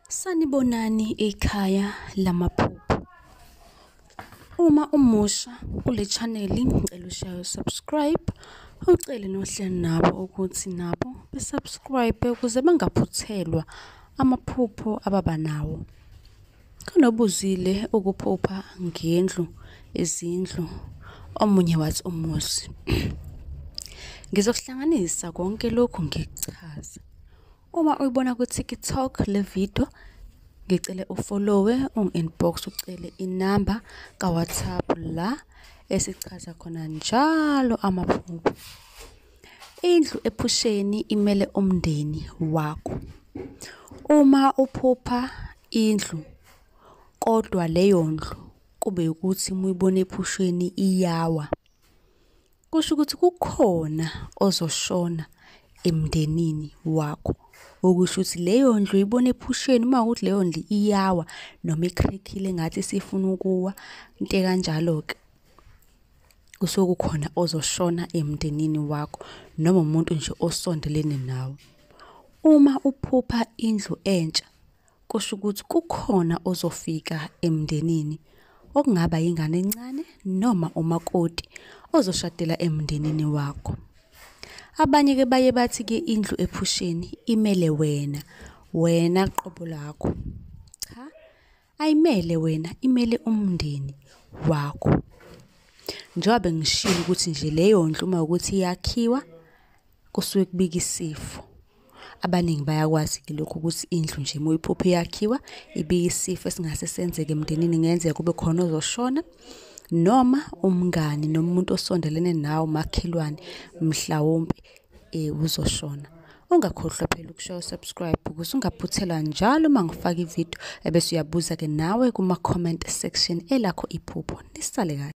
Sanibonani ekhaya lamaphupho. Uma umusha kule chaneli ngicela ushaye subscribe, ucele nohlelo nabo ukuthi nabo besubscribe ukuze bangaphuthelwa amaphupho ababa nawo. Kanobuzile ukuphupha ngendlu, izindlu, omunye wathi umuzi. Ngizokuhlanganisa konke lokhu ngikuchaza. Uma uyibona ku-TikTok le video, ngicele ufollowe, ungi-inbox ucele inamba ka-WhatsApp la esichaza khona njalo amaphupho. Indlu ephusheni imele umndeni wakho. Uma uphupha indlu kodwa leyo ndlu kube ukuthi muyibona ephusheni iyawa, kusho ukuthi kukhona ozoshona emndenini wakho. Okusho ukuthi leyo ndlu uyibona ephusheni, uma ukuthi leyo ndlu iyawa noma ikrekhile ngathi sifuna ukuwa, into kanjalo-ke, kusuke kukhona ozoshona emndenini wakho noma umuntu nje osondelene nawe. Uma uphupha indlu entsha, kusho ukuthi kukhona ozofika emndenini, okungaba ingane encane noma umakoti ozoshadela emndenini wakho. Abanye-ke baye bathi-ke indlu ephusheni imele wena qobo lakho. Cha, ayimele wena, imele umndeni wakho. Njengoba bengishilo ukuthi nje leyo ndlu uma ukuthi iyakhiwa kusuke kubika isifo. Abaningi bayakwazi-ke lokhu ukuthi indlu nje uma uyiphupha iyakhiwa ibika isifo esingase senzeke emndenini, kungenzeka kube khona ozoshona noma umngani noma umuntu osondelene nawe, umakhelwane mhlawumbe uzoshona. Ungakhohlwa phela ukushaya subscribe ukuze ungaphuthelwa njalo uma ngifaka ivideo, ebese uyabuza-ke nawe kuma-comment section elakho iphupho. Nisale kahle.